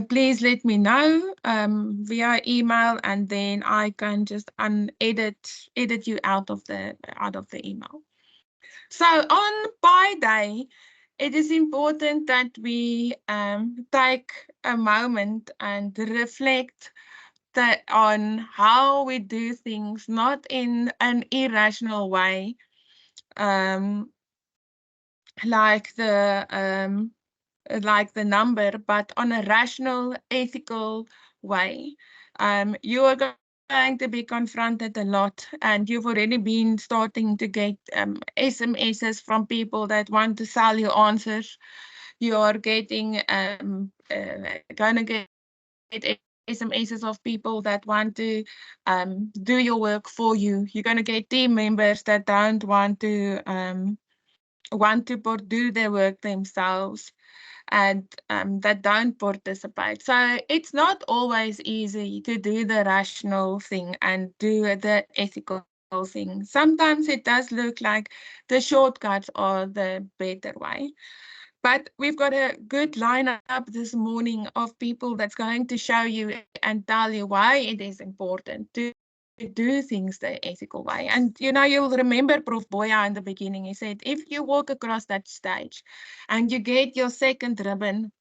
please let me know via email, and then I can just edit you out of the email. So on Pi Day, it is important that we take a moment and reflect on how we do things, not in an irrational way, um, like the number, but on a rational, ethical way. You are going to be confronted a lot, and you've already been starting to get SMSs from people that want to sell you answers. You are getting gonna get SMSs of people that want to do your work for you. You're gonna get team members that don't want to do their work themselves, and that don't participate. So it's not always easy to do the rational thing and do the ethical thing. Sometimes it does look like the shortcuts are the better way. But we've got a good lineup this morning of people that's going to show you and tell you why it is important to do things the ethical way. And you'll remember Prof. Boya in the beginning. He said, if you walk across that stage and you get your second ribbon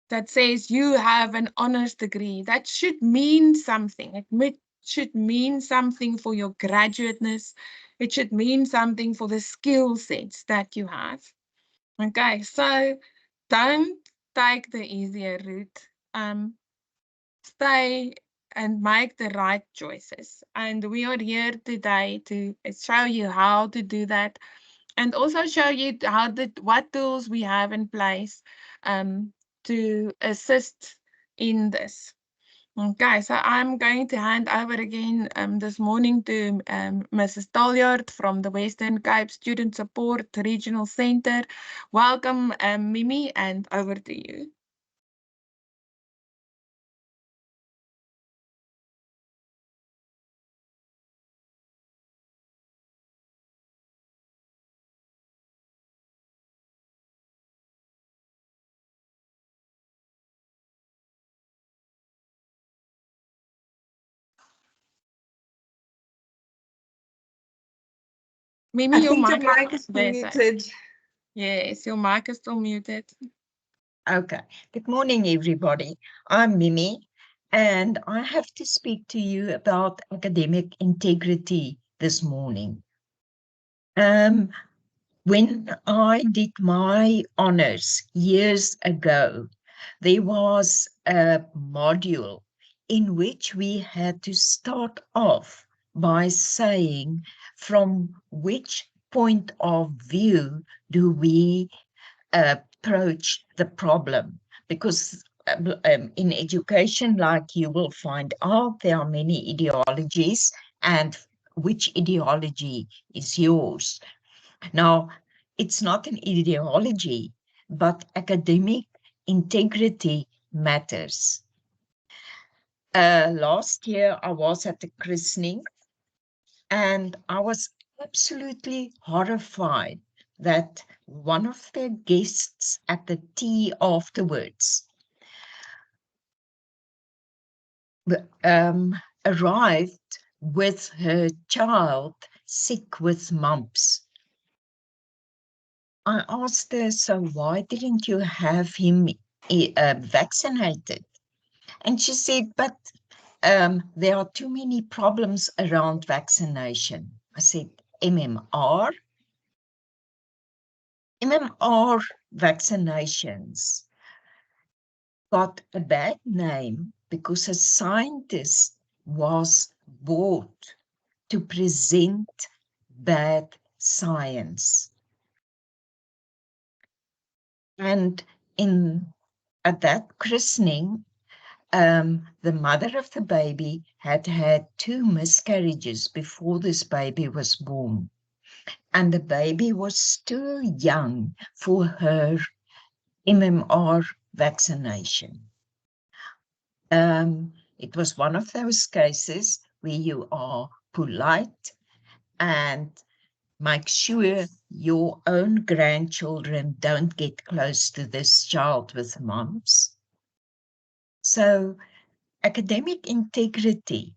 that says you have an honors degree, that should mean something. It should mean something for your graduateness. It should mean something for the skill sets that you have. Okay, so don't take the easier route. Stay and make the right choices. And we are here today to show you how to do that, and also show you what tools we have in place to assist in this. Okay, so I'm going to hand over again this morning to Mrs. Taljaard from the Western Cape Student Support Regional Center. Welcome, Mimi, and over to you. Mimi, I your think your mic mic is there, muted. yes, your mic is still muted. Okay. Good morning, everybody. I'm Mimi, and I have to speak to you about academic integrity this morning. When I did my honors years ago, there was a module in which we had to start off by saying from which point of view do we approach the problem, because in education, like you will find out, there are many ideologies, and which ideology is yours? Now, it's not an ideology, but academic integrity matters. Last year, I was at the christening, and I was absolutely horrified that one of the guests at the tea afterwards arrived with her child sick with mumps. I asked her, so why didn't you have him vaccinated? And she said, but there are too many problems around vaccination. I said, MMR vaccinations got a bad name because a scientist was bought to present bad science. And at that christening, the mother of the baby had had 2 miscarriages before this baby was born. And the baby was still young for her MMR vaccination. It was one of those cases where you are polite and make sure your own grandchildren don't get close to this child with mumps. So academic integrity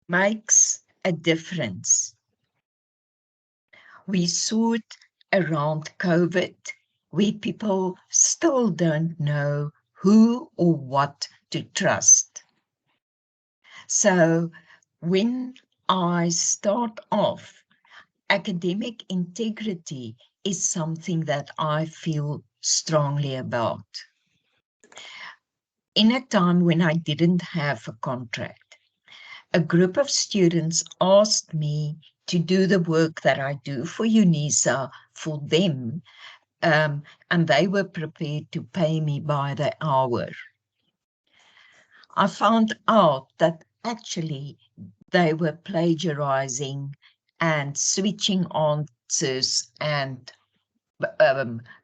makes a difference. We saw it around COVID, where people still don't know who or what to trust. So when I start off, academic integrity is something that I feel strongly about. In a time when I didn't have a contract, a group of students asked me to do the work that I do for UNISA for them, and they were prepared to pay me by the hour. I found out that actually they were plagiarizing and switching answers and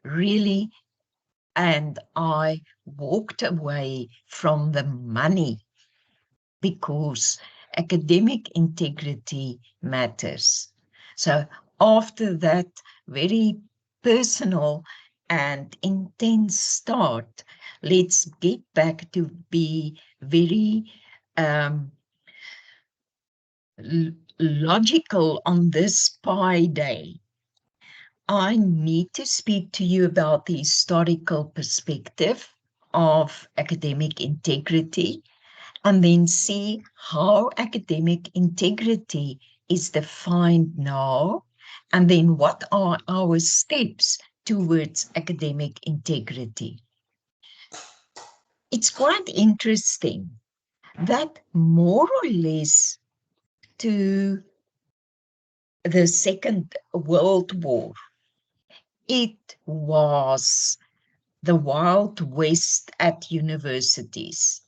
really, and I walked away from the money because academic integrity matters. So after that very personal and intense start, let's get back to be very logical on this Pi Day. I need to speak to you about the historical perspective of academic integrity, and then see how academic integrity is defined now, and then what are our steps towards academic integrity. It's quite interesting that more or less to the Second World War, it was the Wild West at universities.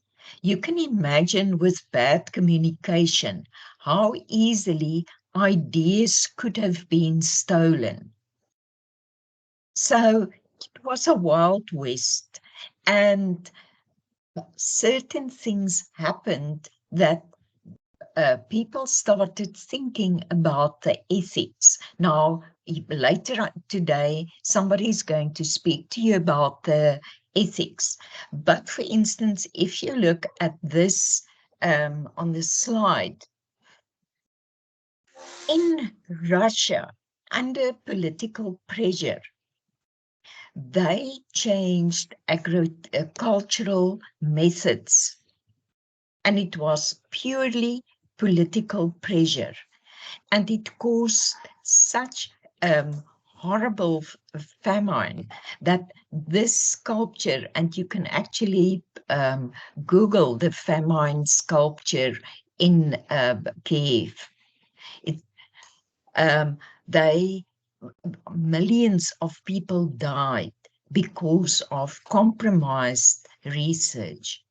You can imagine with bad communication how easily ideas could have been stolen. So it was a Wild West, and certain things happened that people started thinking about the ethics. Now, later today, somebody is going to speak to you about the ethics. But for instance, if you look at this on the slide, in Russia, under political pressure, they changed agricultural methods, and it was purely political pressure. And it caused such horrible famine that this sculpture, and you can actually Google the famine sculpture in Kiev. It, they millions of people died because of compromised research.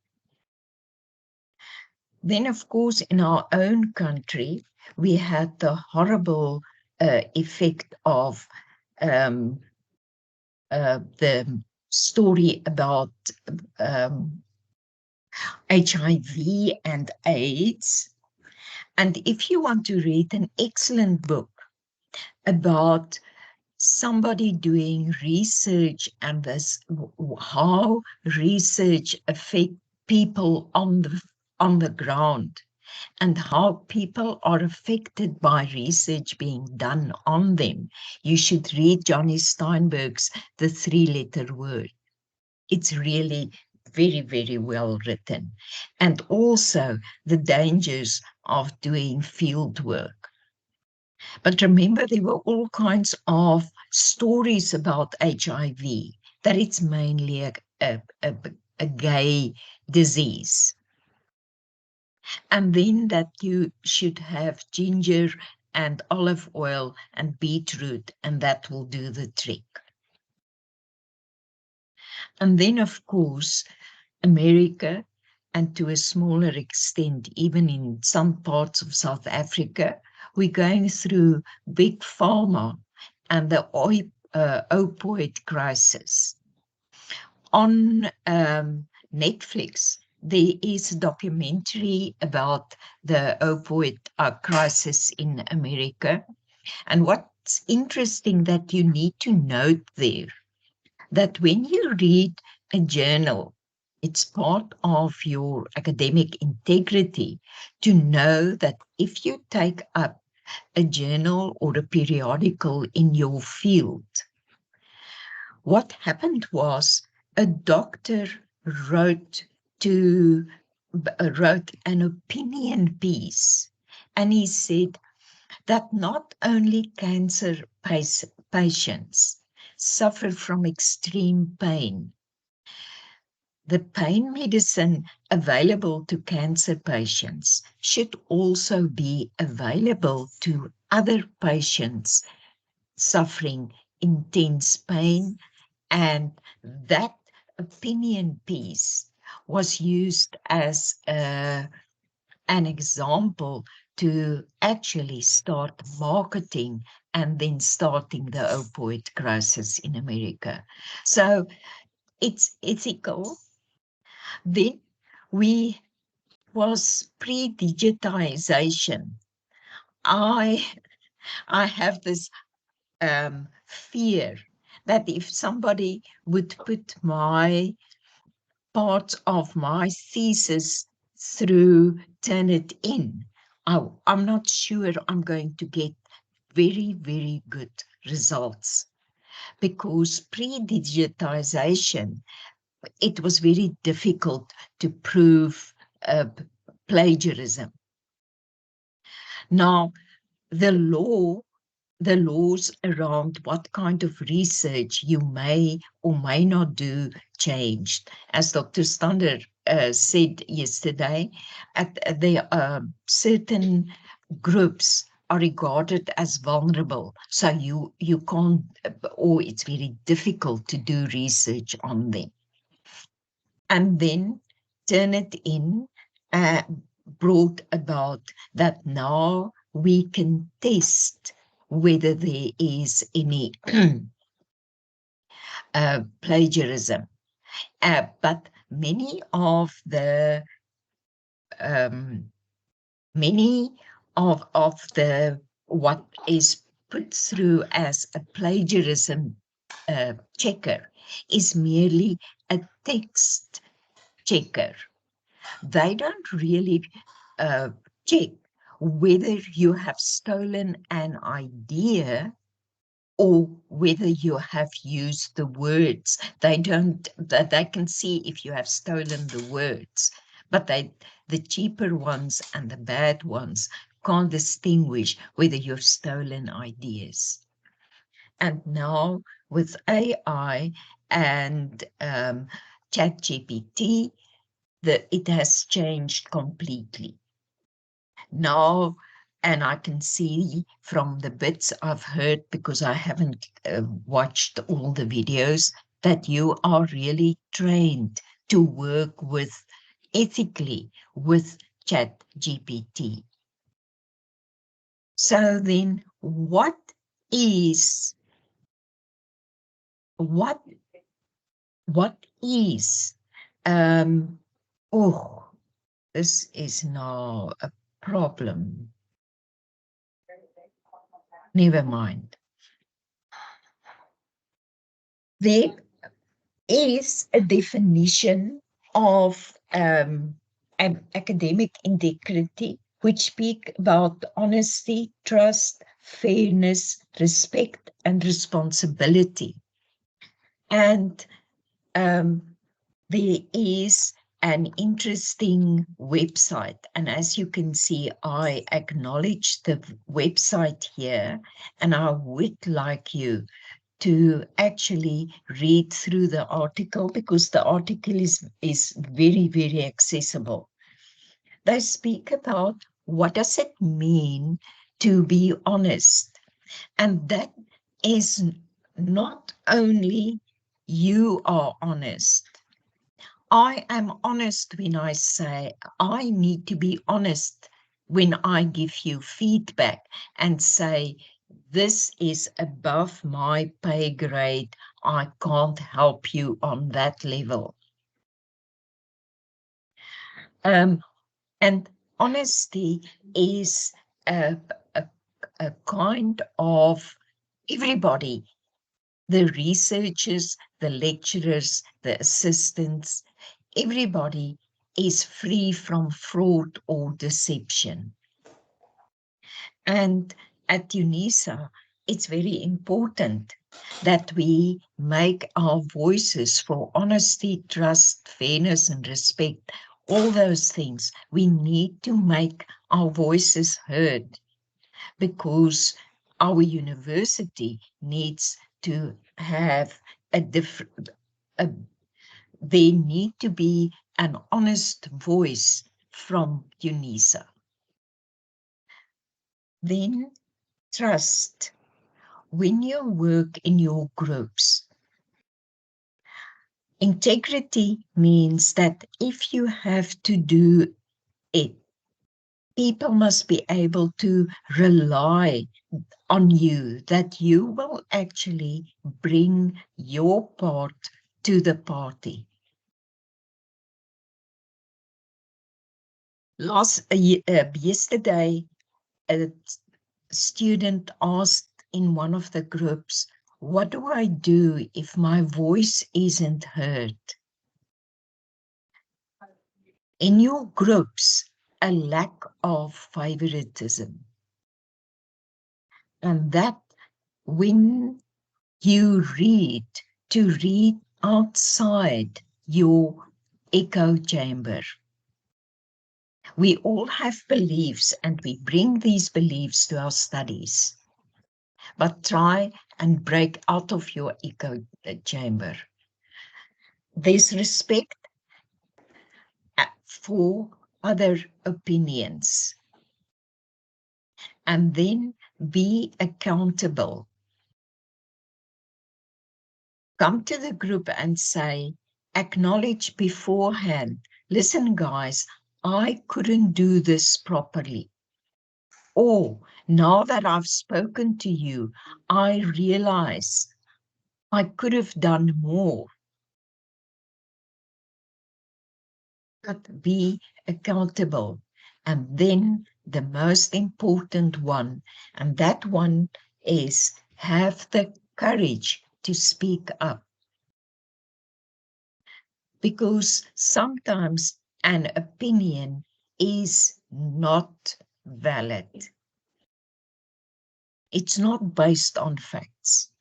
Then, of course, in our own country, we had the horrible effect of the story about HIV and AIDS. And if you want to read an excellent book about somebody doing research and this, how research affects people on the ground, and how people are affected by research being done on them, you should read Johnny Steinberg's The Three-Letter Word. It's really very, very well written. And also the dangers of doing field work. But remember, there were all kinds of stories about HIV, that it's mainly a gay disease. And then that you should have ginger and olive oil and beetroot, and that will do the trick. And then, of course, America, and to a smaller extent, even in some parts of South Africa, we're going through big pharma and the opioid crisis. On Netflix, there is a documentary about the opioid crisis in America. And what's interesting that you need to note there, that when you read a journal, it's part of your academic integrity to know that if you take up a journal or a periodical in your field, what happened was a doctor wrote to wrote an opinion piece, and he said that not only cancer patients suffer from extreme pain, the pain medicine available to cancer patients should also be available to other patients suffering intense pain. And that opinion piece was used as an example to actually start marketing and then starting the opioid crisis in America. So it's ethical. Then we was pre-digitization. I I have this fear that if somebody would put my part of my thesis through Turnitin, I'm not sure I'm going to get very, very good results, because pre-digitization, it was very difficult to prove uh, plagiarism. Now, the laws around what kind of research you may or may not do changed. As Dr. Stander said yesterday, there are certain groups are regarded as vulnerable, so you can't, or it's very difficult to do research on them. And then Turnitin uh, brought about that now we can test whether there is any plagiarism. But um, many of the what is put through as a plagiarism checker is merely a text checker. They don't really uh, check whether you have stolen an idea or whether you have used the words. They don't, they can see if you have stolen the words, but the cheaper ones and the bad ones can't distinguish whether you've stolen ideas. And now with AI and ChatGPT, it has changed completely. Now, and I can see from the bits I've heard, because I haven't watched all the videos, that you are really trained to work with ethically with ChatGPT. So then is what what is oh, this is now a problem. Never mind. There is a definition of an academic integrity which speak about honesty, trust, fairness, respect, and responsibility. And there is an interesting website. And as you can see, I acknowledge the website here, and I would like you to actually read through the article, because the article is very, very accessible. They speak about what does it mean to be honest. And that is not only you are honest. I am honest when I say I need to be honest when I give you feedback and say, this is above my pay grade. I can't help you on that level. And honesty is a, a, a kind of everybody, the researchers, the lecturers, the assistants, everybody is free from fraud or deception. And at UNISA, it's very important that we make our voices for honesty, trust, fairness, and respect, all those things. We need to make our voices heard because our university needs to have a different, there need to be an honest voice from UNISA. Then trust. When you work in your groups, integrity means that if you have to do it, people must be able to rely on you, that you will actually bring your part to the party. Yesterday, a student asked in one of the groups, what do I do if my voice isn't heard? In your groups, a lack of favoritism. And that when you read, to read outside your echo chamber. We all have beliefs and we bring these beliefs to our studies. But try and break out of your echo chamber. There's respect for other opinions. And then be accountable. Come to the group and say, acknowledge beforehand, listen guys, I couldn't do this properly. Or now that I've spoken to you, I realize I could have done more. But be accountable. And then the most important one, and that one is have the courage to speak up. Because sometimes an opinion is not valid. It's not based on facts.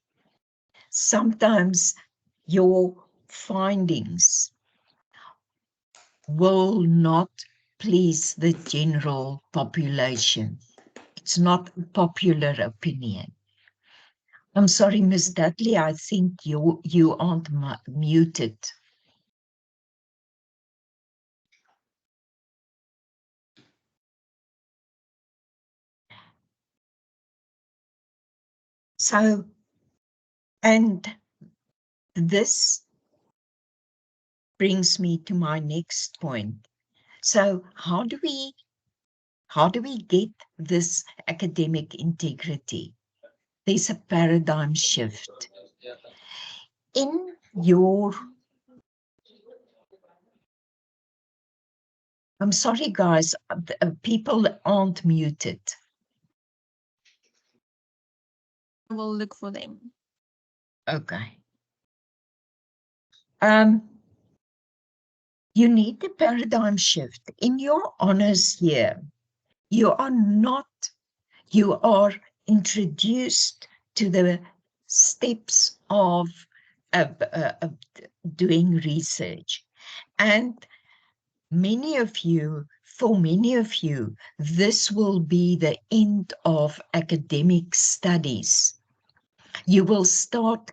Sometimes your findings will not please the general population. It's not a popular opinion. I'm sorry, Miss Dudley, I think you aren't muted. So, and this brings me to my next point. So how do we get this academic integrity? There's a paradigm shift. In your, I'm sorry guys, people aren't muted. I will look for them. Okay. You need a paradigm shift. In your honors year, you are introduced to the steps of doing research. And for many of you, this will be the end of academic studies. You will start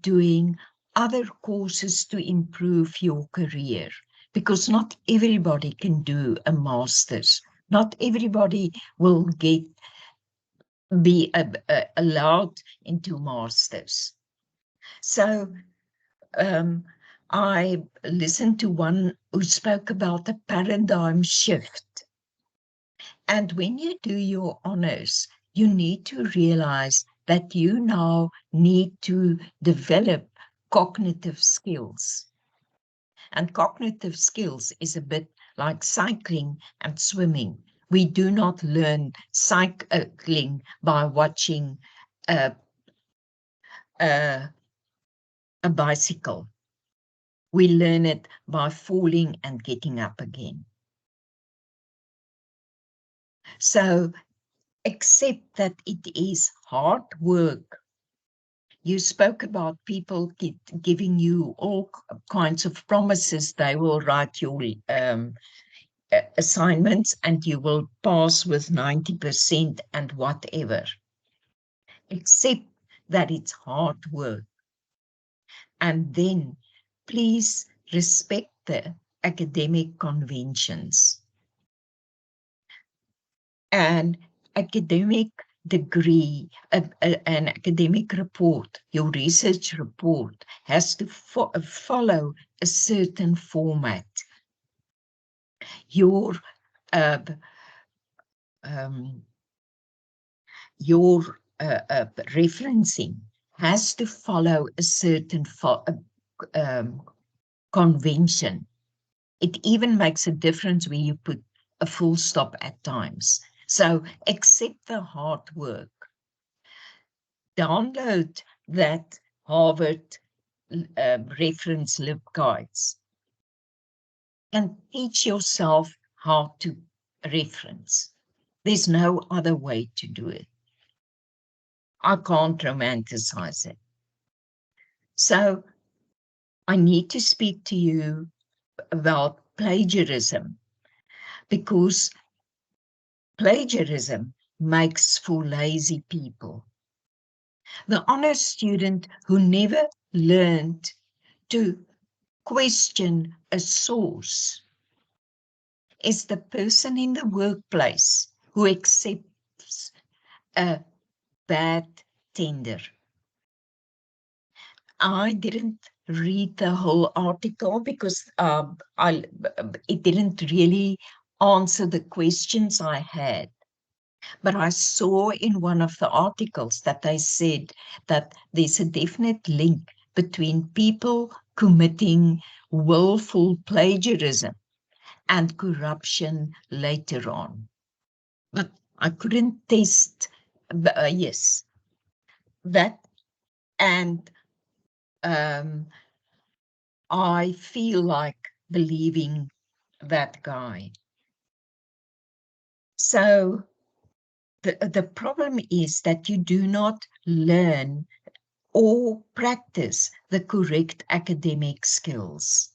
doing other courses to improve your career, because not everybody can do a master's. Not everybody will be allowed into masters. So I listened to one who spoke about a paradigm shift. And when you do your honors, you need to realize that you now need to develop cognitive skills. And cognitive skills is a bit like cycling and swimming. We do not learn cycling by watching a, a, a bicycle. We learn it by falling and getting up again. So accept that it is hard work. You spoke about people giving you all kinds of promises. They will write your assignments and you will pass with 90% and whatever. Accept that it's hard work. And then please respect the academic conventions. An academic degree, an academic report, your research report has to follow a certain format. Your uh, um, referencing has to follow a certain convention. It even makes a difference when you put a full stop at times. So accept the hard work. Download that Harvard reference LibGuides and teach yourself how to reference. There's no other way to do it. I can't romanticize it. So I need to speak to you about plagiarism, because plagiarism makes for lazy people. The honest student who never learned to question a source is the person in the workplace who accepts a bad tender. I didn't read the whole article because it didn't really answer the questions I had. But I saw in one of the articles that they said that there's a definite link between people committing willful plagiarism and corruption later on. But I couldn't test, yes, that. And I feel like believing that guy. So the problem is that you do not learn or practice the correct academic skills.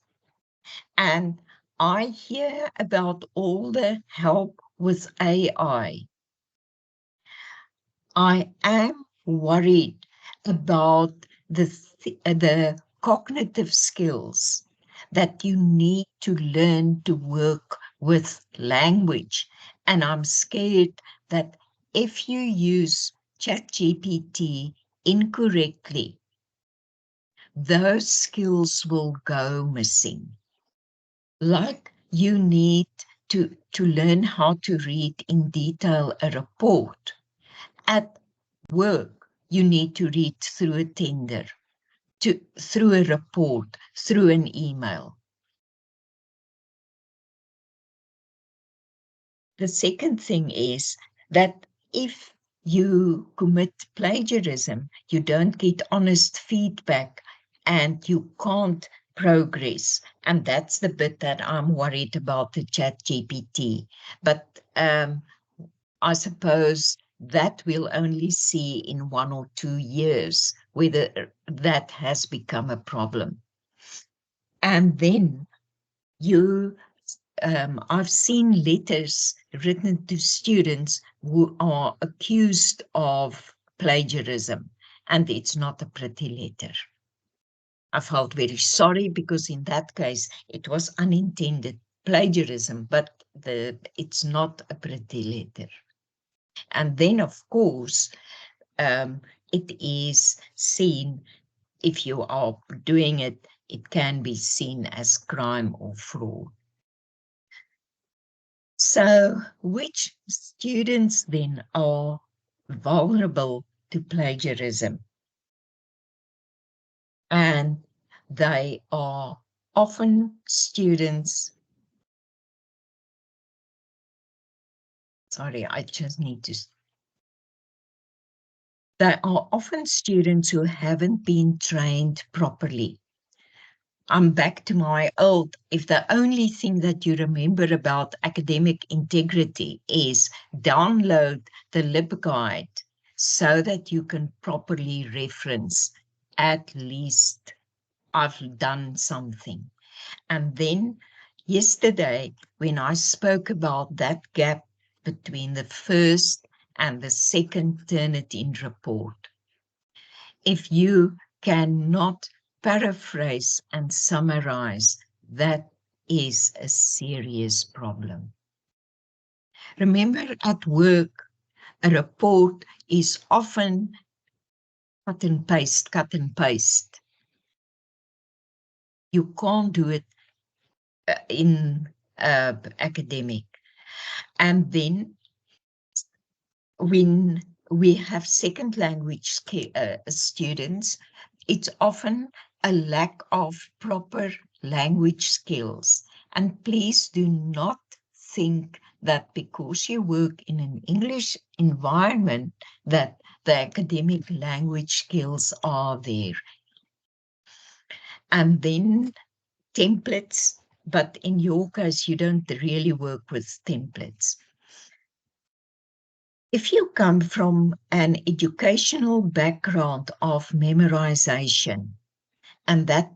And I hear about all the help with AI. I am worried about the cognitive skills that you need to learn to work with language. And I'm scared that if you use ChatGPT incorrectly, those skills will go missing. Like you need to learn how to read in detail a report. At work, you need to read through a tender, through a report, through an email. The second thing is that if you commit plagiarism, you don't get honest feedback and you can't progress. And that's the bit that I'm worried about the ChatGPT. But I suppose that we'll only see in 1 or 2 years whether that has become a problem. And then I've seen letters written to students who are accused of plagiarism, and it's not a pretty letter. I felt very sorry because in that case it was unintended plagiarism, but it's not a pretty letter. And then, of course, it is seen, if you are doing it, it can be seen as crime or fraud. So, which students then are vulnerable to plagiarism? And they are often students Sorry, I just need to. There are often students who haven't been trained properly. I'm back to my old, if the only thing that you remember about academic integrity is download the LibGuide so that you can properly reference, at least I've done something. And then yesterday, when I spoke about that gap between the first and the second Turnitin report, if you cannot paraphrase and summarize, that is a serious problem. Remember, at work, a report is often cut and paste, cut and paste. You can't do it in academic. And then when we have second language students, it's often a lack of proper language skills. And please do not think that because you work in an English environment that the academic language skills are there. And then templates, but in your case, you don't really work with templates. If you come from an educational background of memorization, and that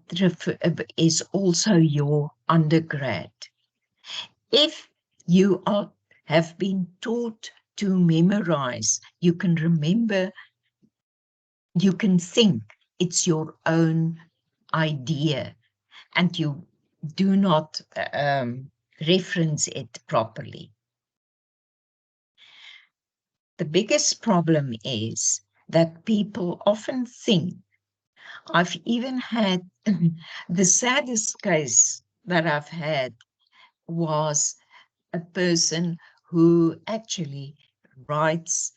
is also your undergrad, if you have been taught to memorize, you can remember, you can think it's your own idea, and you do not reference it properly. The biggest problem is that people often think, I've even had the saddest case that I've had was a person who actually writes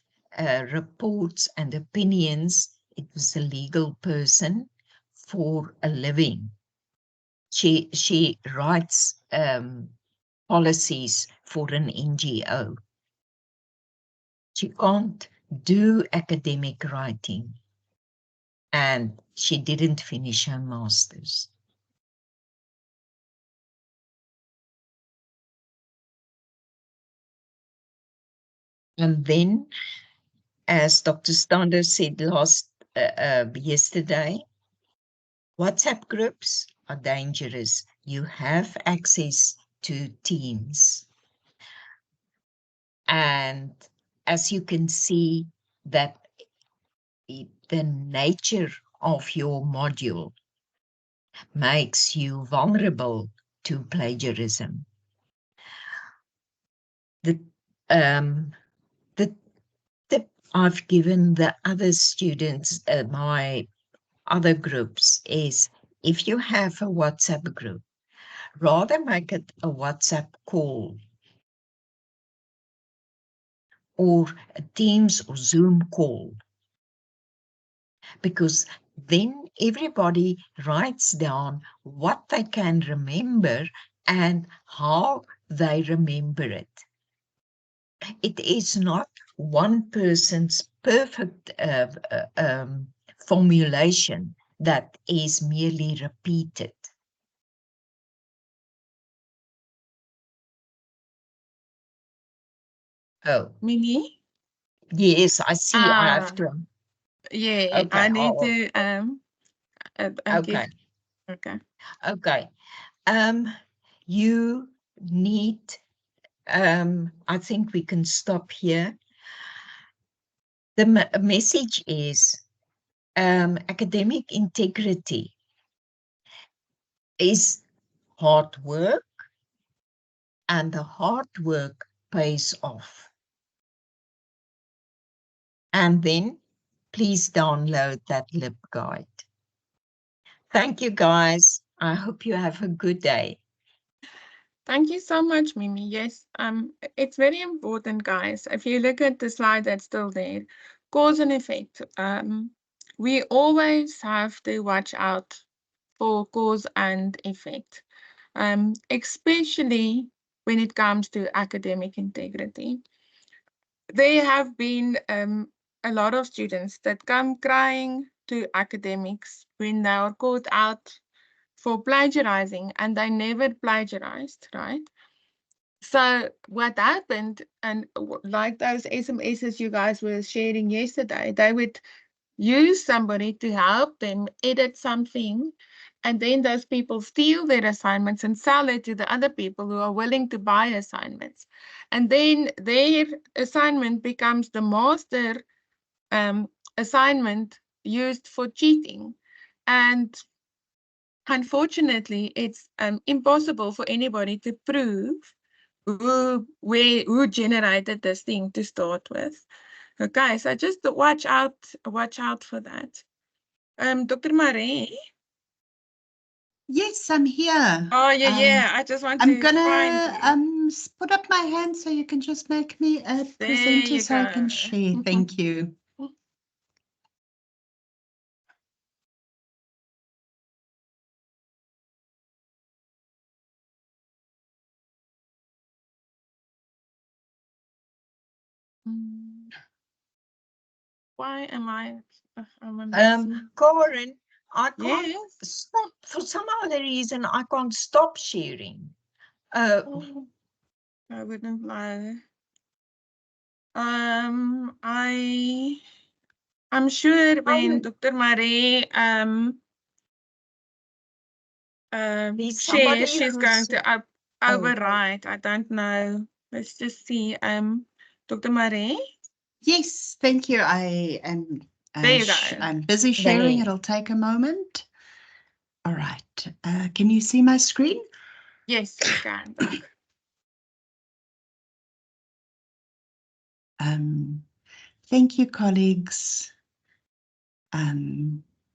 reports and opinions. It was a legal person for a living. She writes policies for an NGO. She can't do academic writing, and she didn't finish her master's. And then, as Dr. Stander said yesterday, WhatsApp groups are dangerous. You have access to Teams. And as you can see, that the nature of your module makes you vulnerable to plagiarism. The the tip I've given the other students, my other groups, is if you have a WhatsApp group, rather make it a WhatsApp call or a Teams or Zoom call, because then everybody writes down what they can remember and how they remember it. It is not one person's perfect formulation that is merely repeated. Oh, Mimi? yes, I see. I have Ah, to. yeah, Okay. I need Oh, to give. okay. Okay. Okay. You need. I think we can stop here. The message is academic integrity is hard work, and the hard work pays off. And then please download that LibGuide. Thank you, guys. I hope you have a good day. Thank you so much, Mimi. Yes, it's very important, guys. If you look at the slide that's still there, cause and effect. We always have to watch out for cause and effect, especially when it comes to academic integrity. there have been a lot of students that come crying to academics when they are caught out for plagiarizing, and they never plagiarized, right? So what happened, and like those SMSs you guys were sharing yesterday, they would use somebody to help them edit something, and then those people steal their assignments and sell it to the other people who are willing to buy assignments. And then their assignment becomes the master assignment used for cheating. And unfortunately, it's impossible for anybody to prove who generated this thing to start with. Okay, so just watch out for that. Dr. Marie. Yes, I'm here. Oh yeah. I just want I'm to gonna find you. put up my hand so you can just make me a There presenter you so I can go. share. Thank you. Why am I? I'm a Karen, I can't Yes. stop for some other reason. I can't stop sharing. Oh, I wouldn't lie. I'm sure when Dr. Marie There's shares, somebody she's going who's to override. I don't know. Let's just see. Dr. Marie. Yes, thank you. I am There you go. I'm busy sharing. there. It'll take a moment. All right. Can you see my screen? Yes, we can, Doc. Thank you, colleagues.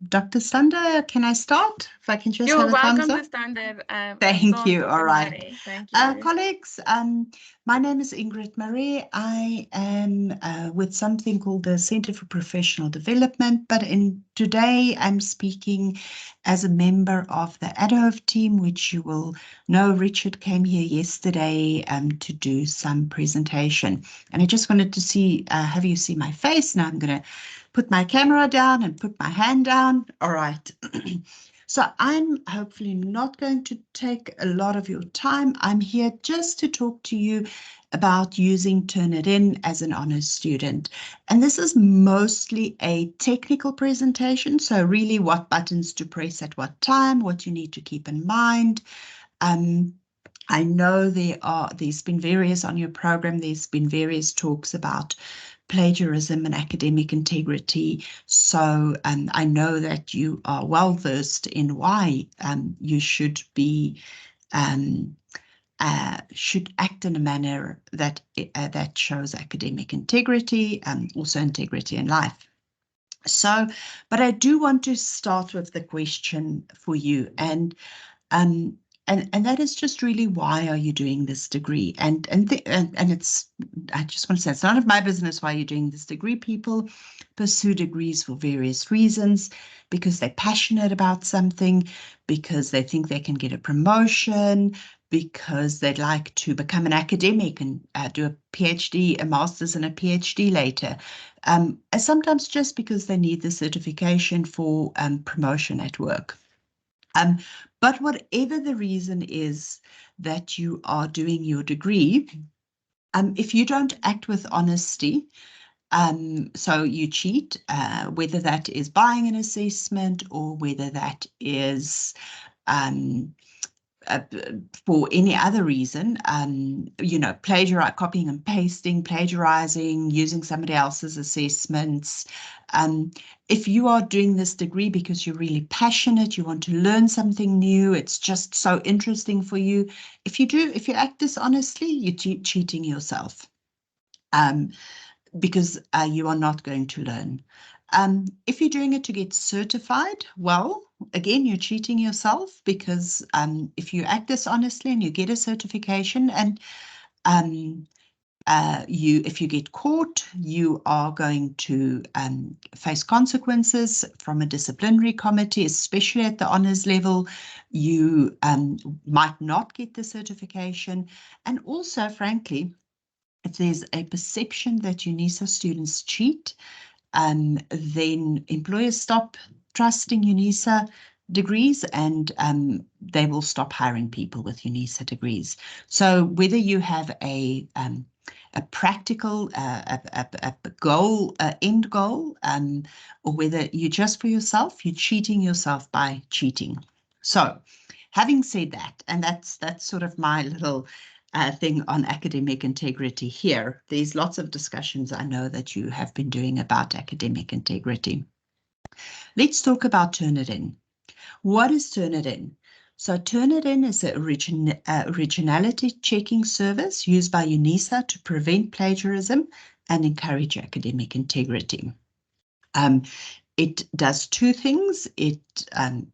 Dr. Sander, can I start? If I can just have You're a thumbs welcome up. to stand there and Thank start, you. All Dr. right. Marie. Thank you. Colleagues, my name is Ingrid Marie. I am with something called the Center for Professional Development, but today I'm speaking as a member of the ADHOV team, which you will know Richard came here yesterday to do some presentation. And I just wanted to have you see my face. Now I'm going to put my camera down and put my hand down. All right. So I'm hopefully not going to take a lot of your time. I'm here just to talk to you about using Turnitin as an honors student. And this is mostly a technical presentation. So really what buttons to press at what time, what you need to keep in mind. I know there's been various on your program, there's been various talks about plagiarism and academic integrity. So I know that you are well versed in why you should act in a manner that shows academic integrity and also integrity in life. So, but I do want to start with the question for you, um, and that is just really, why are you doing this degree? And it's, I just want to say, it's none of my business why you're doing this degree. People pursue degrees for various reasons, because they're passionate about something, because they think they can get a promotion, because they'd like to become an academic and do a PhD, a master's and a PhD later. And sometimes just because they need the certification for promotion at work. But whatever the reason is that you are doing your degree, if you don't act with honesty, so you cheat, whether that is buying an assessment or whether that is um, for any other reason, copying and pasting, plagiarizing, using somebody else's assessments. If you are doing this degree because you're really passionate, you want to learn something new, it's just so interesting for you. If you act dishonestly, you're cheating yourself. Because you are not going to learn. If you're doing it to get certified, well, again, you're cheating yourself, because if you act dishonestly and you get a certification, and if you get caught, you are going to face consequences from a disciplinary committee, especially at the honors level. You might not get the certification, and also, frankly, if there's a perception that UNISA students cheat, then employers stop trusting UNISA degrees, and they will stop hiring people with UNISA degrees. So whether you have a practical a goal, end goal, or whether you just for yourself, you're cheating yourself by cheating. So having said that, and that's sort of my little thing on academic integrity here. There's lots of discussions I know that you have been doing about academic integrity. Let's talk about Turnitin. What is Turnitin? So Turnitin is an originality checking service used by UNISA to prevent plagiarism and encourage academic integrity. It does two things. It on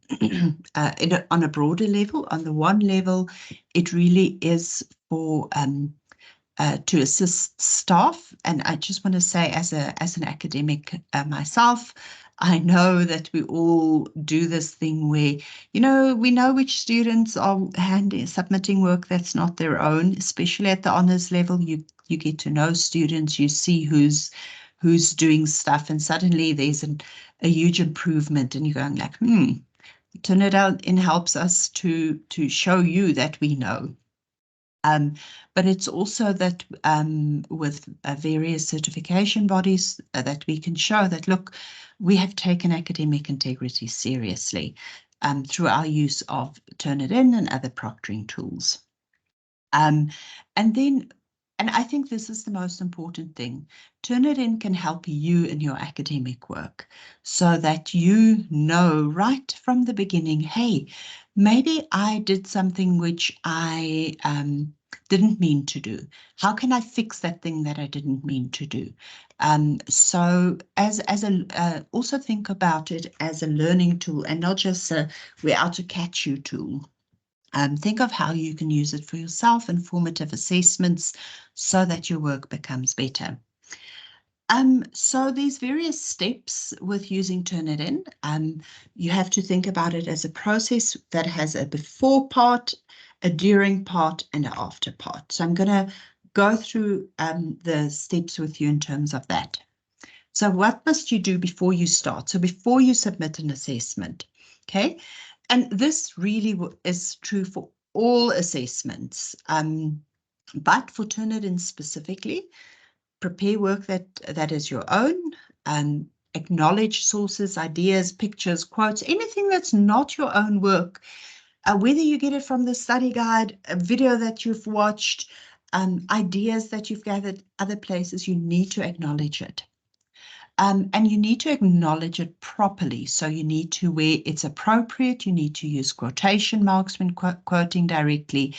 a broader level. On the one level, it really is for to assist staff. And I just want to say, as an academic myself, I know that we all do this thing where, we know which students are submitting work that's not their own, especially at the honours level. You get to know students, you see who's doing stuff, and suddenly there's a huge improvement, and you're going like, Turnitin helps us to show you that we know. But it's also that with various certification bodies that we can show that, look, we have taken academic integrity seriously through our use of Turnitin and other proctoring tools. And I think this is the most important thing. Turnitin can help you in your academic work so that you know right from the beginning, hey, maybe I did something which I didn't mean to do. How can I fix that thing that I didn't mean to do? So also think about it as a learning tool and not just a we're out to catch you tool. Think of how you can use it for yourself in formative assessments so that your work becomes better. So there's various steps with using Turnitin. You have to think about it as a process that has a before part, a during part, and an after part. So I'm going to go through the steps with you in terms of that. So what must you do before you start? So before you submit an assessment, okay? And this really is true for all assessments, but for Turnitin specifically, prepare work that is your own, acknowledge sources, ideas, pictures, quotes, anything that's not your own work, whether you get it from the study guide, a video that you've watched, ideas that you've gathered other places, you need to acknowledge it. And you need to acknowledge it properly. So you need to, where it's appropriate, you need to use quotation marks when quoting directly,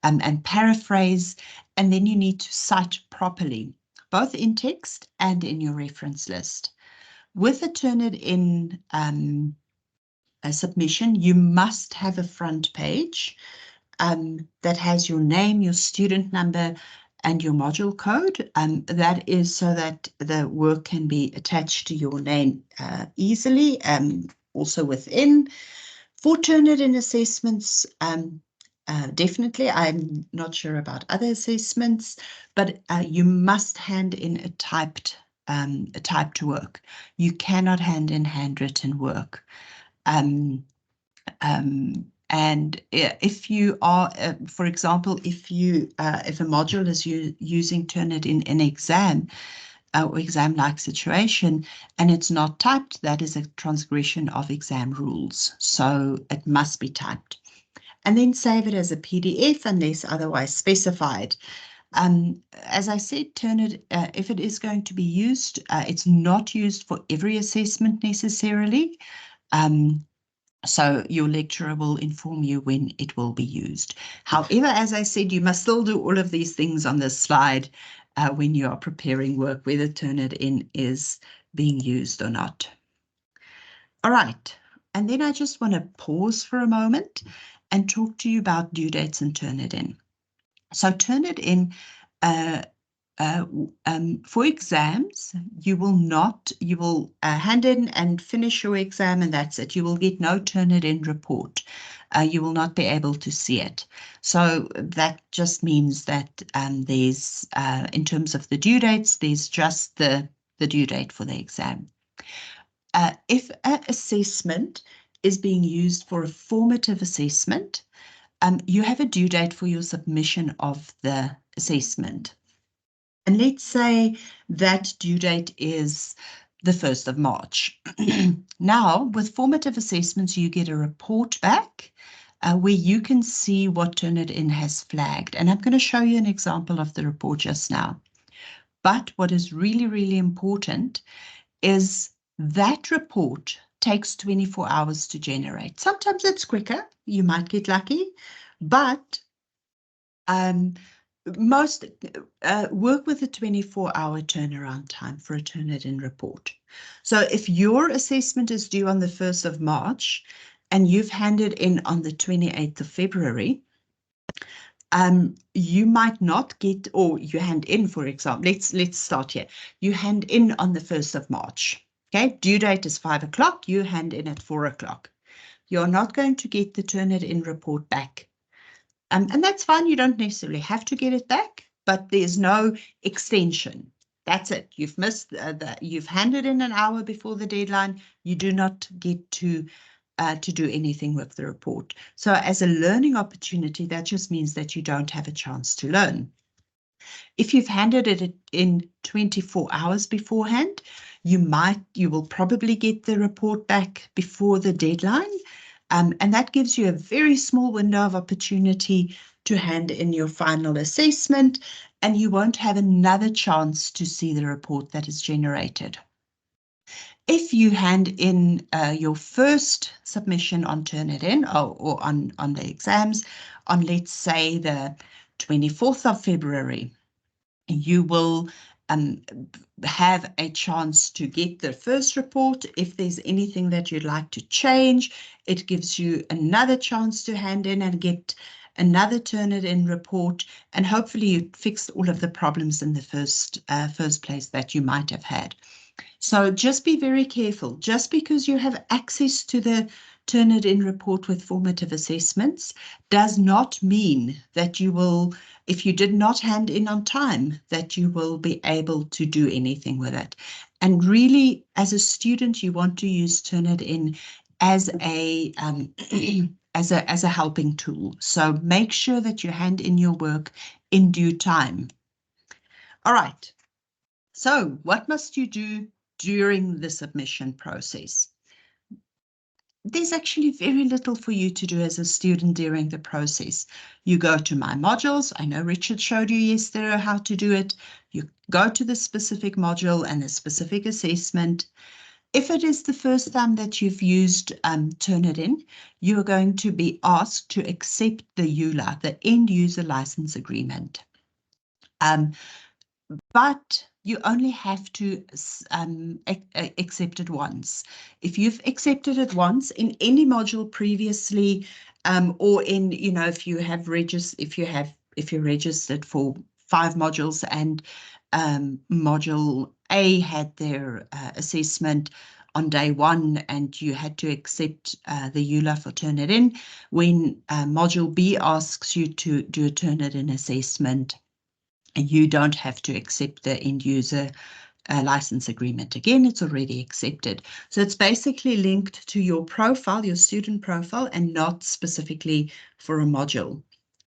and paraphrase, and then you need to cite properly, both in text and in your reference list. With a Turnitin a submission, you must have a front page that has your name, your student number, and your module code. That is so that the work can be attached to your name easily, also within. For Turnitin assessments, definitely, I'm not sure about other assessments, but you must hand in a typed work. You cannot hand in handwritten work. And if you are, for example, if a module is using Turnitin in an exam or exam-like situation and it's not typed, that is a transgression of exam rules. So it must be typed. And then save it as a PDF unless otherwise specified. As I said, Turnitin, if it is going to be used, it's not used for every assessment necessarily. So your lecturer will inform you when it will be used. However, as I said, you must still do all of these things on this slide when you are preparing work, whether Turnitin is being used or not. All right, and then I just want to pause for a moment and talk to you about due dates and Turnitin. So Turnitin for exams, you will hand in and finish your exam, and that's it. You will get no Turnitin report. You will not be able to see it. So that just means that there's, in terms of the due dates, there's just the due date for the exam. If an assessment is being used for a formative assessment, you have a due date for your submission of the assessment. And let's say that due date is the 1st of March. Now, with formative assessments, you get a report back where you can see what Turnitin has flagged. And I'm going to show you an example of the report just now. But what is really, really important is that report takes 24 hours to generate. Sometimes it's quicker. You might get lucky, but most work with a 24-hour turnaround time for a Turnitin report. So if your assessment is due on the 1st of March and you've handed in on the 28th of February, you might not get, or you hand in, for example, let's start here. You hand in on the 1st of March. Okay, due date is 5 o'clock. You hand in at 4 o'clock. You're not going to get the Turnitin report back. And that's fine. You don't necessarily have to get it back, but there's no extension. That's it. You've missed you've handed in an hour before the deadline. You do not get to do anything with the report. So as a learning opportunity, that just means that you don't have a chance to learn. If you've handed it in 24 hours beforehand, you will probably get the report back before the deadline. And that gives you a very small window of opportunity to hand in your final assessment, and you won't have another chance to see the report that is generated. If you hand in your first submission on Turnitin or on the exams on, let's say, the 24th of February, you will have a chance to get the first report. If there's anything that you'd like to change, it gives you another chance to hand in and get another Turnitin report, and hopefully you fixed all of the problems in the first place that you might have had. So just be very careful. Just because you have access to the Turnitin report with formative assessments does not mean that you will, if you did not hand in on time, that you will be able to do anything with it. And really, as a student, you want to use Turnitin as a as a helping tool. So make sure that you hand in your work in due time. All right. So what must you do during the submission process? There's actually very little for you to do as a student during the process. You go to My Modules. I know Richard showed you yesterday how to do it. You go to the specific module and the specific assessment. If it is the first time that you've used Turnitin, you are going to be asked to accept the EULA, the End User License Agreement. But you only have to accept it once. If you've accepted it once in any module previously, or in, if you're registered for 5 modules and module A had their assessment on day 1 and you had to accept the EULA for Turnitin, when module B asks you to do a Turnitin assessment, and you don't have to accept the end user license agreement again. It's already accepted. So it's basically linked to your profile, your student profile, and not specifically for a module.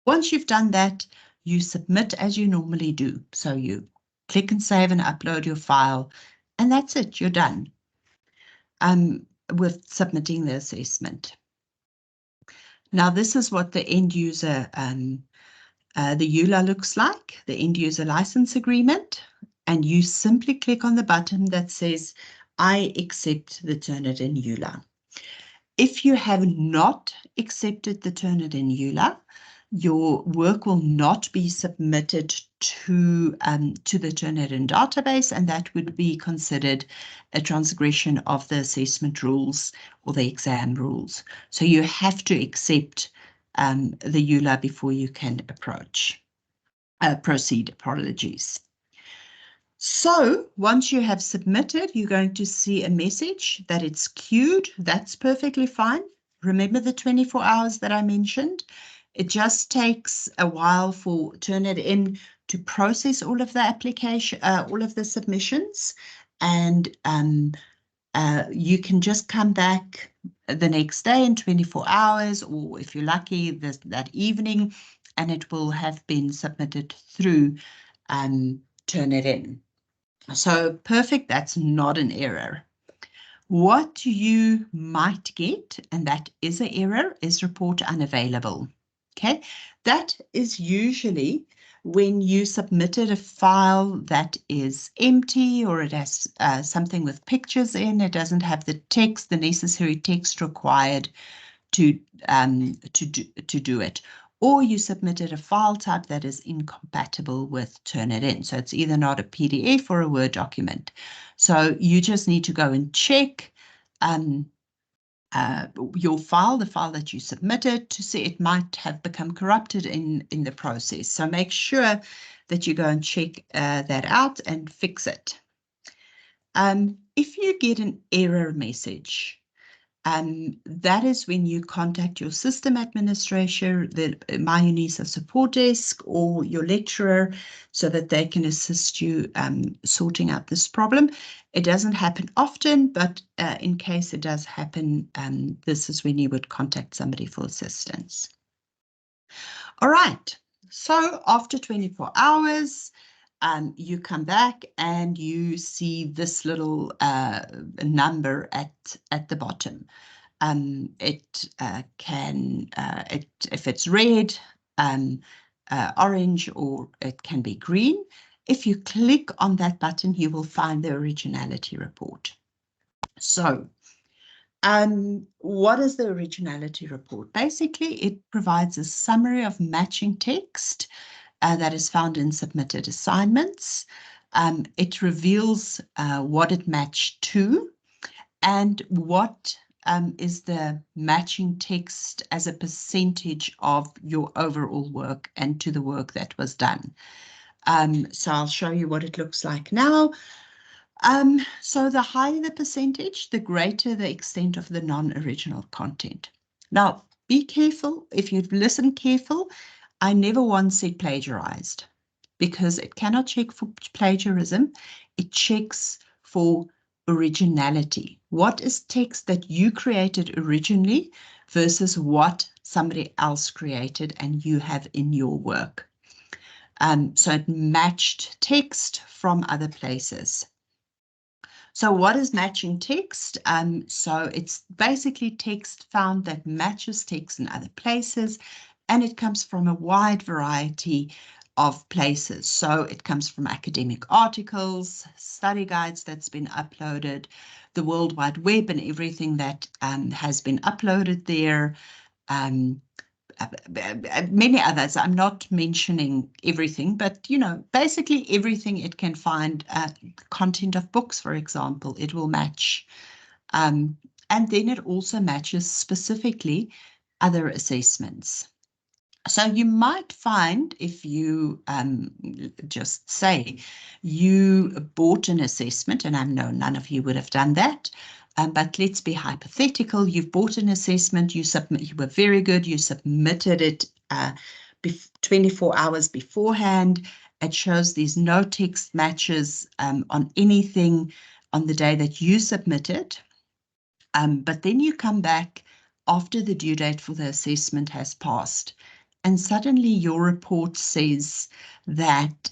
Once you've done that, you submit as you normally do. So you click and save and upload your file, and that's it. You're done with submitting the assessment. Now, this is what the end user the EULA looks like, the End User License Agreement, and you simply click on the button that says, I accept the Turnitin EULA. If you have not accepted the Turnitin EULA, your work will not be submitted to the Turnitin database, and that would be considered a transgression of the assessment rules or the exam rules. So you have to accept the EULA before you can proceed. Apologies. So once you have submitted, you're going to see a message that it's queued. That's perfectly fine. Remember the 24 hours that I mentioned? It just takes a while for Turnitin to process all of the application, all of the submissions, and you can just come back the next day in 24 hours, or if you're lucky, that evening, and it will have been submitted through Turnitin. So perfect, that's not an error. What you might get, and that is an error, is report unavailable. Okay, that is usually when you submitted a file that is empty, or it has something with pictures in, it doesn't have the text, the necessary text required to do it. Or you submitted a file type that is incompatible with Turnitin. So it's either not a PDF or a Word document. So you just need to go and check your file, the file that you submitted, to see it might have become corrupted in the process. So make sure that you go and check that out and fix it. If you get an error message, that is when you contact your system administrator, the MyUNISA support desk, or your lecturer, so that they can assist you sorting out this problem. It doesn't happen often, but in case it does happen, this is when you would contact somebody for assistance. All right, so after 24 hours, you come back and you see this little number at the bottom. If it's red, orange, or it can be green. If you click on that button, you will find the originality report. So what is the originality report? Basically, it provides a summary of matching text that is found in submitted assignments. It reveals what it matched to and what is the matching text as a percentage of your overall work and to the work that was done. So I'll show you what it looks like now. So the higher the percentage, the greater the extent of the non-original content. Now, be careful. If you've listened careful, I never once said plagiarized, because it cannot check for plagiarism. It checks for originality. What is text that you created originally versus what somebody else created and you have in your work? So it matched text from other places. So what is matching text? So it's basically text found that matches text in other places, and it comes from a wide variety of places. So it comes from academic articles, study guides that's been uploaded, the World Wide Web and everything that has been uploaded there, many others. I'm not mentioning everything, but, you know, basically everything it can find, content of books, for example, it will match. And then it also matches specifically other assessments. So you might find, if you just say you bought an assessment, and I know none of you would have done that, but let's be hypothetical. You've bought an assessment, you were very good, you submitted it 24 hours beforehand. It shows there's no text matches on anything on the day that you submitted. But then you come back after the due date for the assessment has passed, and suddenly your report says that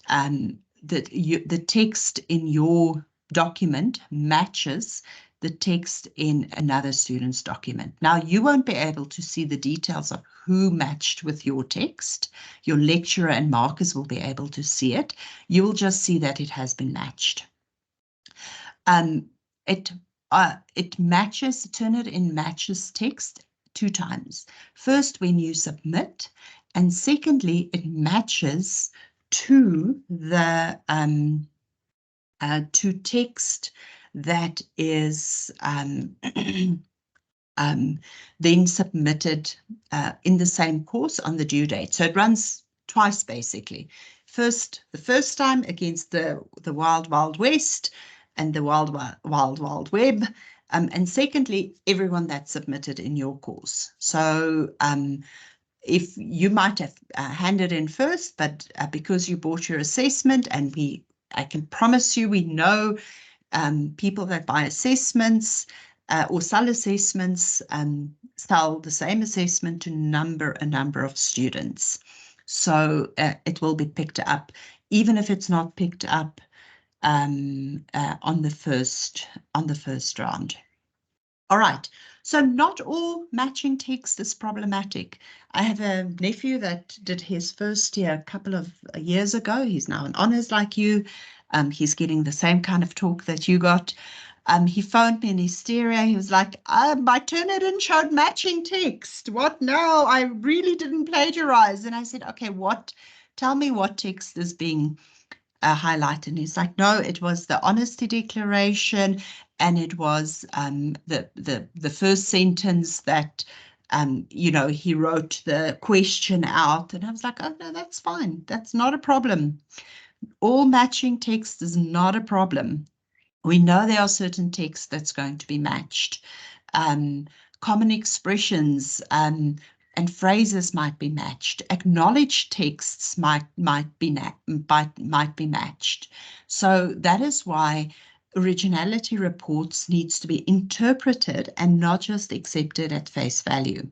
the text in your document matches the text in another student's document. Now, you won't be able to see the details of who matched with your text. Your lecturer and markers will be able to see it. You will just see that it has been matched. It matches, Turnitin matches text 2 times. First, when you submit, and secondly, it matches to the to text that is then submitted in the same course on the due date. So it runs twice, basically. the first time against the Wild Wild West and the Wild Wild Web. And secondly, everyone that submitted in your course. So if you might have handed in first, but because you bought your assessment, and I can promise you, we know people that buy assessments or sell assessments, sell the same assessment to a number of students. So it will be picked up, even if it's not picked up on the first round. All right, so not all matching text is problematic. I have a nephew that did his first year a couple of years ago. He's now in honours like you. He's getting the same kind of talk that you got. He phoned me in hysteria. He was like, my Turnitin showed matching text. What now? I really didn't plagiarize. And I said, okay, tell me what text is being highlighted. And he's like, no, it was the honesty declaration, and it was the first sentence that he wrote the question out. And I was like, oh no, that's fine. That's not a problem. All matching text is not a problem. We know there are certain texts that's going to be matched. Common expressions and phrases might be matched. Acknowledged texts might be matched. So that is why originality reports needs to be interpreted and not just accepted at face value.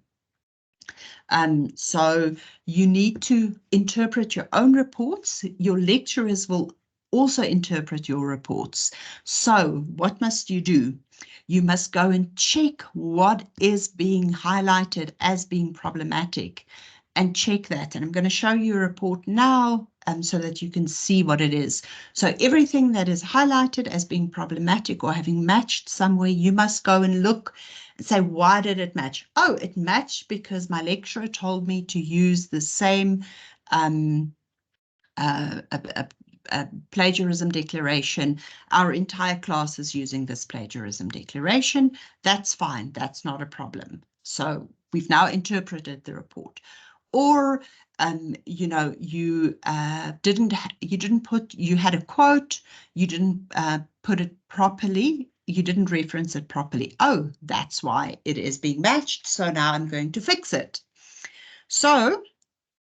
So you need to interpret your own reports. Your lecturers will also interpret your reports. So what must you do? You must go and check what is being highlighted as being problematic and check that. And I'm going to show you a report now so that you can see what it is. So everything that is highlighted as being problematic or having matched somewhere, you must go and look and say, why did it match? Oh, it matched because my lecturer told me to use the same plagiarism declaration. Our entire class is using this plagiarism declaration. That's fine. That's not a problem. So we've now interpreted the report. Or you had a quote, you didn't put it properly, you didn't reference it properly. Oh, that's why it is being matched. So now I'm going to fix it. So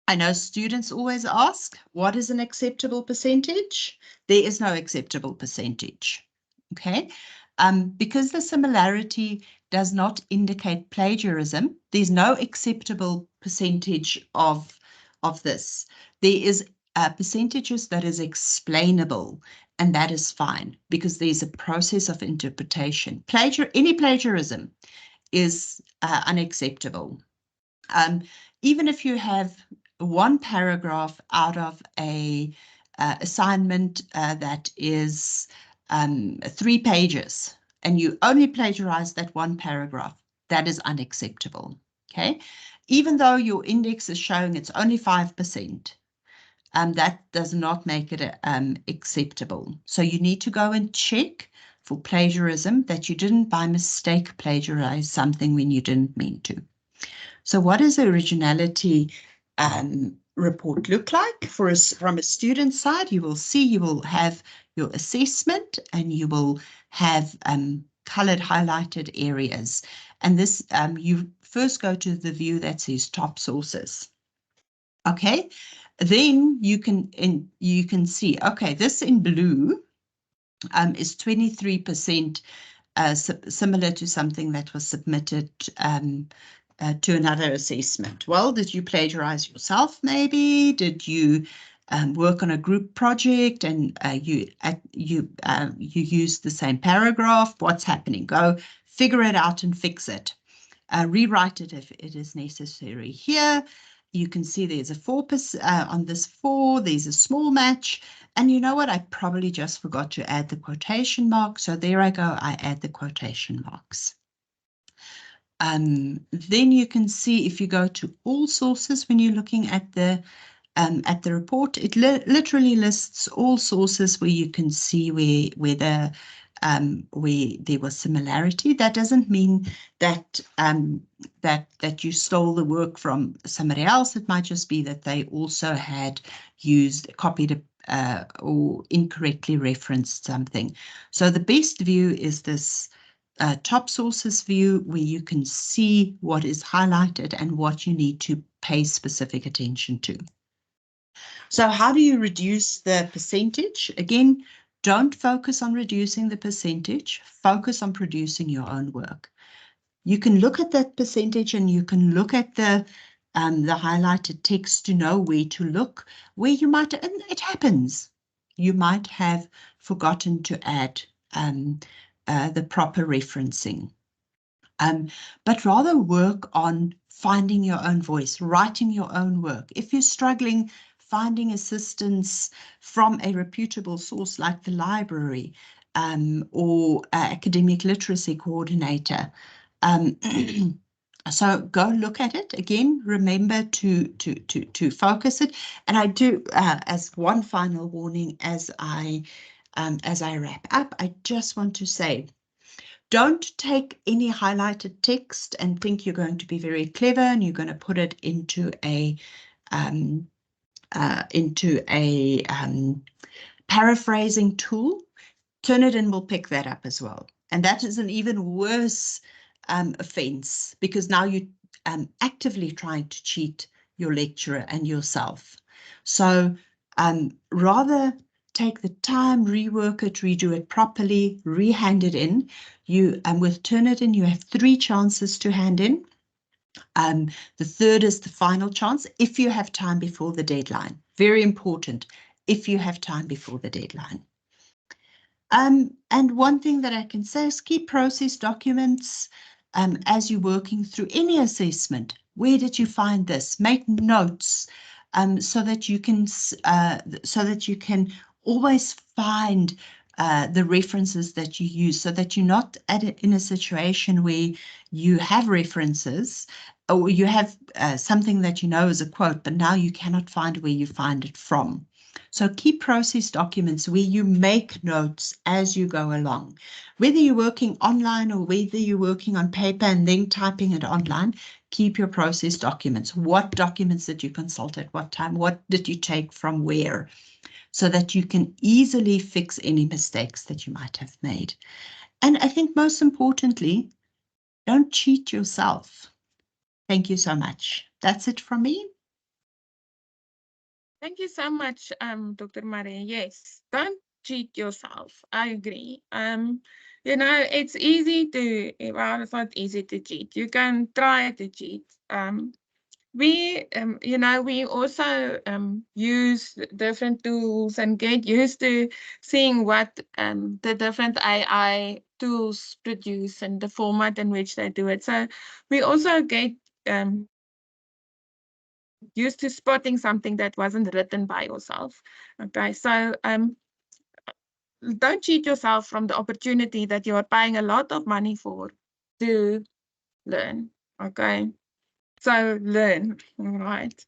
I know students always ask, what is an acceptable percentage? There is no acceptable percentage, okay? Because the similarity does not indicate plagiarism, there's no acceptable percentage of this. There is percentages that is explainable, and that is fine because there's a process of interpretation. Any plagiarism is unacceptable. Even if you have one paragraph out of a assignment that is 3 pages, and you only plagiarize that one paragraph, that is unacceptable, okay? Even though your index is showing it's only 5%, that does not make it acceptable. So you need to go and check for plagiarism, that you didn't by mistake plagiarize something when you didn't mean to. So what does the originality report look like from a student side? You will see, you will have your assessment and you will have colored highlighted areas. And this, you first go to the view that says top sources. Okay, then you can see, okay, this in blue is 23% similar to something that was submitted to another assessment. Well, did you plagiarize yourself maybe? Did you work on a group project and you used the same paragraph? What's happening? Go figure it out and fix it. Rewrite it if it is necessary. Here, you can see there's a 4% on this 4, there's a small match. And you know what? I probably just forgot to add the quotation marks. So there I go. I add the quotation marks. Then you can see if you go to all sources when you're looking at the report, it literally lists all sources where you can see where the where there was similarity. That doesn't mean that that you stole the work from somebody else. It might just be that they also had copied or incorrectly referenced something. So the best view is this top sources view, where you can see what is highlighted and what you need to pay specific attention to. So how do you reduce the percentage? Again, don't focus on reducing the percentage, focus on producing your own work. You can look at that percentage and you can look at the highlighted text to know where to look, where you might, and it happens, you might have forgotten to add the proper referencing. But rather work on finding your own voice, writing your own work. If you're struggling, finding assistance from a reputable source like the library or academic literacy coordinator. So go look at it. Again, remember to focus it. And I do, as one final warning, as I wrap up, I just want to say, don't take any highlighted text and think you're going to be very clever and you're going to put it into a paraphrasing tool. Turnitin will pick that up as well. And that is an even worse offense, because now you're actively trying to cheat your lecturer and yourself. So rather take the time, rework it, redo it properly, re-hand it in. With Turnitin, you have 3 chances to hand in. The third is the final chance if you have time before the deadline. Very important, if you have time before the deadline. And one thing that I can say is keep process documents as you're working through any assessment. Where did you find this? Make notes so that you can always find the references that you use, so that you're not in a situation where you have references or you have something that you know is a quote, but now you cannot find where you find it from. So keep process documents where you make notes as you go along. Whether you're working online or whether you're working on paper and then typing it online, keep your process documents. What documents did you consult at what time? What did you take from where? So that you can easily fix any mistakes that you might have made. And I think most importantly, don't cheat yourself. Thank you so much. That's it from me. Thank you so much, Dr. Marie. Yes, don't cheat yourself. I agree. You know, it's easy to, well, it's not easy to cheat. You can try to cheat. You know, we also use different tools and get used to seeing what the different AI tools produce and the format in which they do it. So we also get used to spotting something that wasn't written by yourself. Okay, so don't cheat yourself from the opportunity that you are paying a lot of money for to learn. Okay, so learn. All right.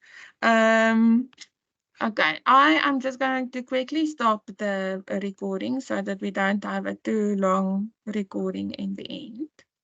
Okay, I am just going to quickly stop the recording so that we don't have a too long recording in the end.